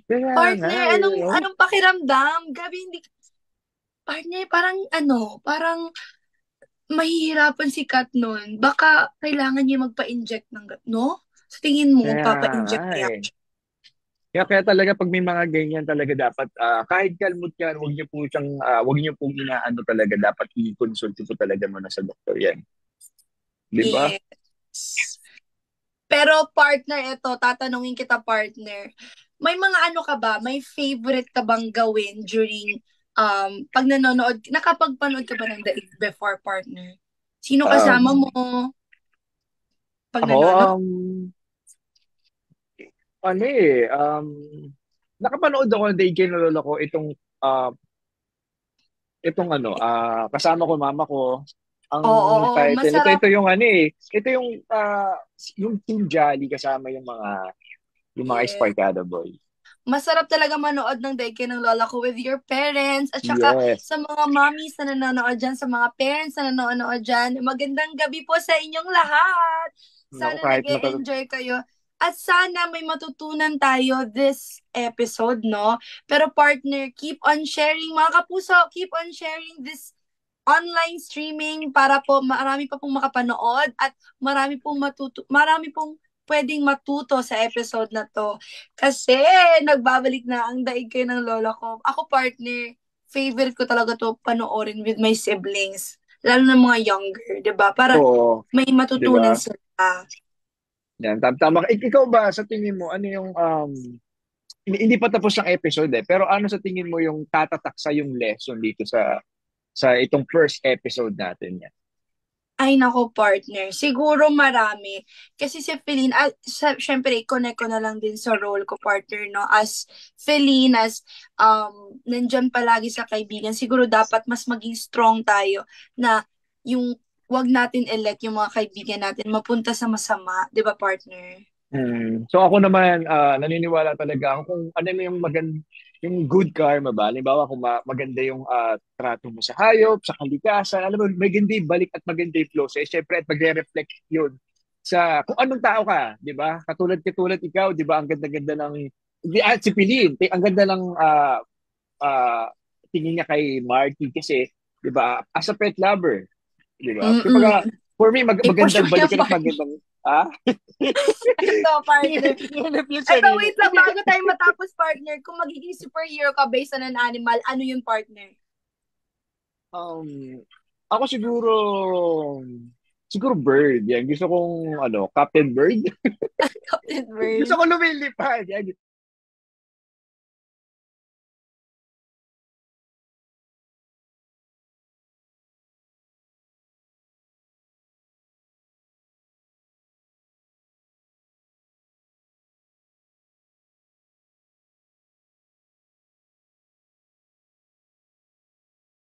Kaya nga, Partner, you anong know? anong pakiramdam? Gabi hindi partner, parang parang mahihirapan si Kat nun. Baka kailangan niya magpa-inject ng no? Sa tingin mo, Kaya nga magpapa-inject kaya? eh. Kaya talaga pag may mga ganyan talaga dapat kahit kalmot yan, wag niyo pong inaano talaga dapat i-consult po talaga muna sa doktor yan. 'Di ba? Yes. Pero partner, ito, tatanungin kita partner. May mga ano ka ba? May favorite ka bang gawin during pag nanonood, nakapagpanood ka ba ng Daig before partner? Sino kasama mo Um, pag ako, nanonood? ano eh, nakapanood ako ng Day Kinulolo ko itong kasama ko mama ko. Ang Oo, oo, title, masarap. ito yung ano eh, ito yung Team Jolly kasama yung mga Yeah. Espartado Boy. Masarap talaga manood ng Daig ng Lola ko with your parents at saka Yes. sa mga mommies na nanonood dyan, sa mga parents na nanonood dyan. Magandang gabi po sa inyong lahat. Naku, Sana nag enjoy kayo. At sana may matutunan tayo this episode, no? Pero partner, keep on sharing, mga kapuso, keep on sharing this online streaming para po marami pa pong makapanood at marami pong pwedeng matuto sa episode na to. Kasi nagbabalik na ang daig kayo ng lola ko. Ako partner, favorite ko talaga to panoorin with my siblings. Lalo na mga younger, 'di ba? Para Oo, may 'di ba? matutunan sila. Yan, tama. Ikaw ba sa tingin mo ano yung hindi pa tapos ang episode pero ano sa tingin mo yung tatatak sa yung lesson dito sa itong first episode natin yan? Ay nako partner, siguro marami. Kasi si Feline, syempre connect ko na lang din sa role ko partner, no? As Feline, as nandyan palagi sa kaibigan, siguro dapat mas maging strong tayo na yung wag natin elect yung mga kaibigan natin mapunta sa masama, di ba partner? So ako naman, naniniwala talaga ako kung ano yung yung good karma ba? Halimbawa kung maganda yung trato mo sa hayop, sa kalikasan, alam mo, maganda yung balik at maganda yung flow. So, syempre, at magre-reflect yun sa kung anong tao ka, di ba? Katulad ikaw, di ba? Ang ganda-ganda si Pilin, ang ganda ng ah, tingin niya kay Marky kasi, di ba, as a pet lover, di ba? Mm-mm. Kumbaga, for me, I-push mo magandang yung balikan at partner. magandang, ah? Ito, partner. Hinip yung Ito, sarili. wait lang, bago tayo matapos, partner. Kung magiging superhero ka based on an animal, ano yung partner? Um, ako siguro bird. Yan. Gusto kong, Captain Bird. Captain Gusto Bird. ko lumilipad. Yan.